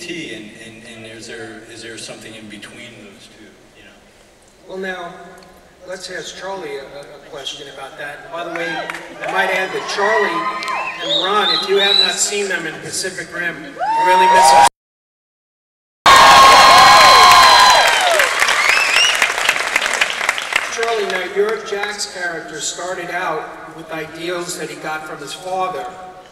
T, and is there something in between those two? You know. Well, now let's ask Charlie a question about that. By the way, I might add that Charlie and Ron, if you have not seen them in Pacific Rim, you really miss them. Charlie, now your Jack's character started out with ideals that he got from his father,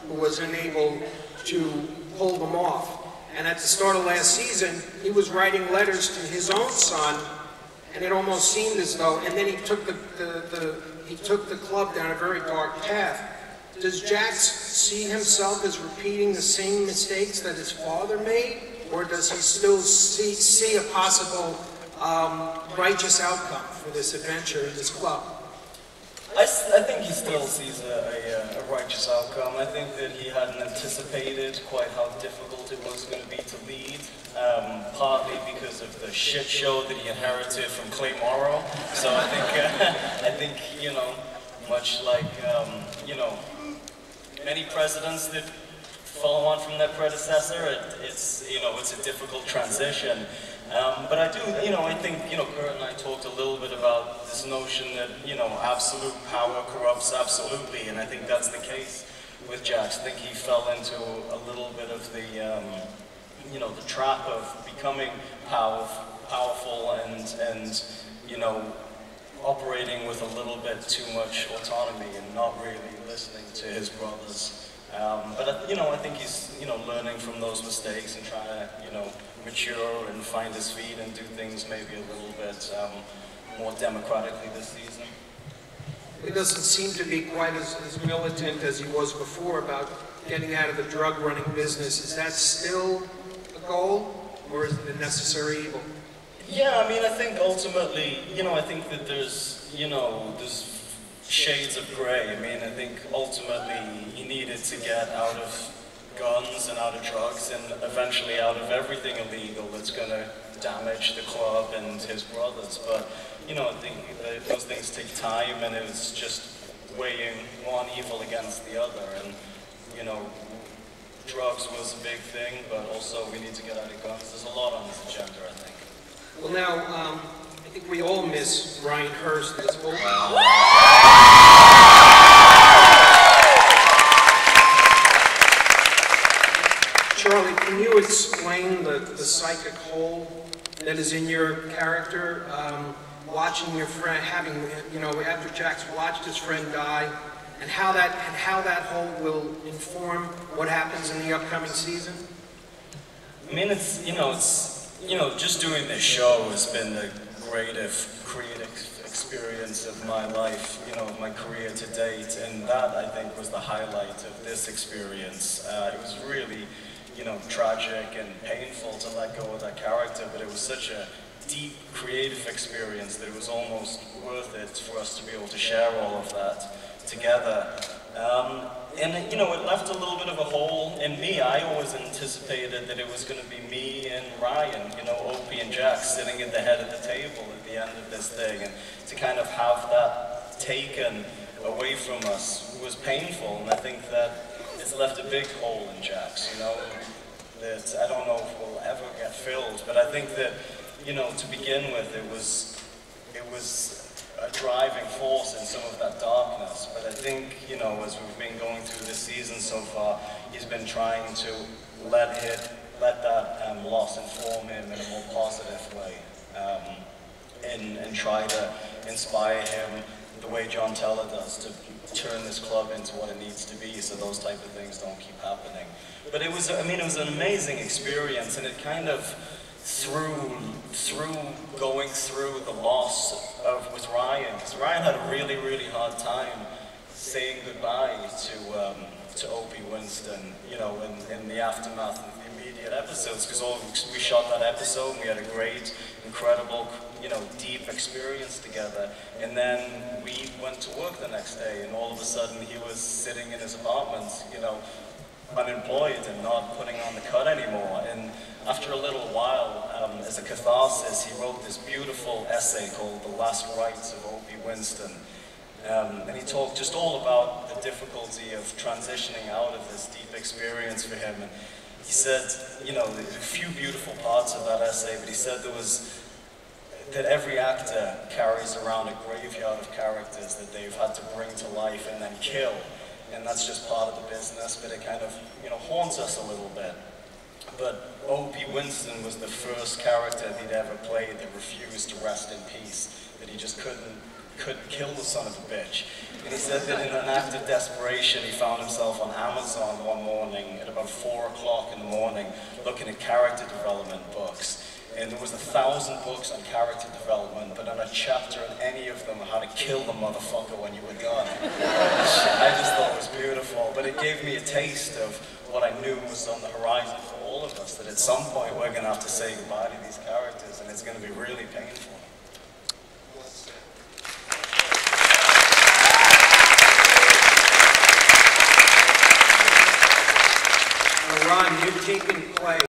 who was unable to pull them off. And at the start of last season, he was writing letters to his own son, and it almost seemed as though, and then he took the club down a very dark path. Does Jax see himself as repeating the same mistakes that his father made, or does he still see a possible righteous outcome for this adventure in this club? I think he still sees a righteous outcome. I think that he hadn't anticipated quite how difficult it was going to be to lead, partly because of the shit show that he inherited from Clay Morrow. So I think you know, much like you know, many presidents that follow on from their predecessor, it's you know, it's a difficult transition. But I do, you know, I think, you know, Kurt and I talked a little bit about this notion that, you know, absolute power corrupts absolutely, and I think that's the case with Jax. I think he fell into a little bit of the, you know, the trap of becoming powerful and, you know, operating with a little bit too much autonomy and not really listening to his brothers. But, you know, I think he's, you know, learning from those mistakes and trying to, you know, mature and find his feet and do things maybe a little bit more democratically this season. He doesn't seem to be quite as militant as he was before about getting out of the drug running business. Is that still a goal, or is it a necessary evil? Yeah, I mean, I think ultimately, you know, I think that there's, you know, there's shades of gray. I mean, I think ultimately he needed to get out of guns and out of drugs and eventually out of everything illegal that's going to damage the club and his brothers. But, you know, I think those things take time, and it was just weighing one evil against the other. And, you know, drugs was a big thing, but also we need to get out of guns. There's a lot on this agenda, I think. Well, now, I think we all miss Ryan Hurst as well. Charlie, can you explain the psychic hole that is in your character? Watching your friend, having, you know, after Jax watched his friend die, and how that hole will inform what happens in the upcoming season? I mean, it's, you know, just doing this show has been the greatest creative experience of my life, you know, my career to date, and that, I think, was the highlight of this experience. It was really, you know, tragic and painful to let go of that character, but it was such a deep creative experience that it was almost worth it for us to be able to share all of that together. And, you know, it left a little bit of a hole in me. I always anticipated that it was going to be me and Ryan, you know, Opie and Jax sitting at the head of the table at the end of this thing, and to kind of have that taken away from us was painful, and I think that it's left a big hole in Jax, you know, that I don't know if will ever get filled. But I think that, you know, to begin with, it was a driving force in some of that darkness. But I think, you know, as we've been going through this season so far, he's been trying to let that loss inform him in a more positive way, and try to inspire him the way John Teller does, to turn this club into what it needs to be, so those type of things don't keep happening. But it was, I mean, it was an amazing experience, and it kind of, through going through the loss with Ryan, because Ryan had a really, really hard time saying goodbye to Opie Winston, you know, in the aftermath of the immediate episodes, because we shot that episode, and we had a great, incredible, you know, deep experience together. And then we went to work the next day, and all of a sudden he was sitting in his apartment, you know, unemployed and not putting on the cut anymore. And after a little while, as a catharsis, he wrote this beautiful essay called The Last Rites of Opie Winston. And he talked just all about the difficulty of transitioning out of this deep experience for him. And he said, you know, a few beautiful parts of that essay, but he said that every actor carries around a graveyard of characters that they've had to bring to life and then kill. And that's just part of the business, but it kind of, you know, haunts us a little bit. But O.P. Winston was the first character he'd ever played that refused to rest in peace, that he just couldn't kill the son of a bitch. And he said that in an act of desperation, he found himself on Amazon one morning at about 4 o'clock in the morning, looking at character development books. And there was 1,000 books on character development, but not a chapter in any of them on how to kill the motherfucker when you were done. I just thought it was beautiful, but it gave me a taste of what I knew was on the horizon for all of us, that at some point we're going to have to say goodbye to these characters, and it's going to be really painful. Ron, you've taken play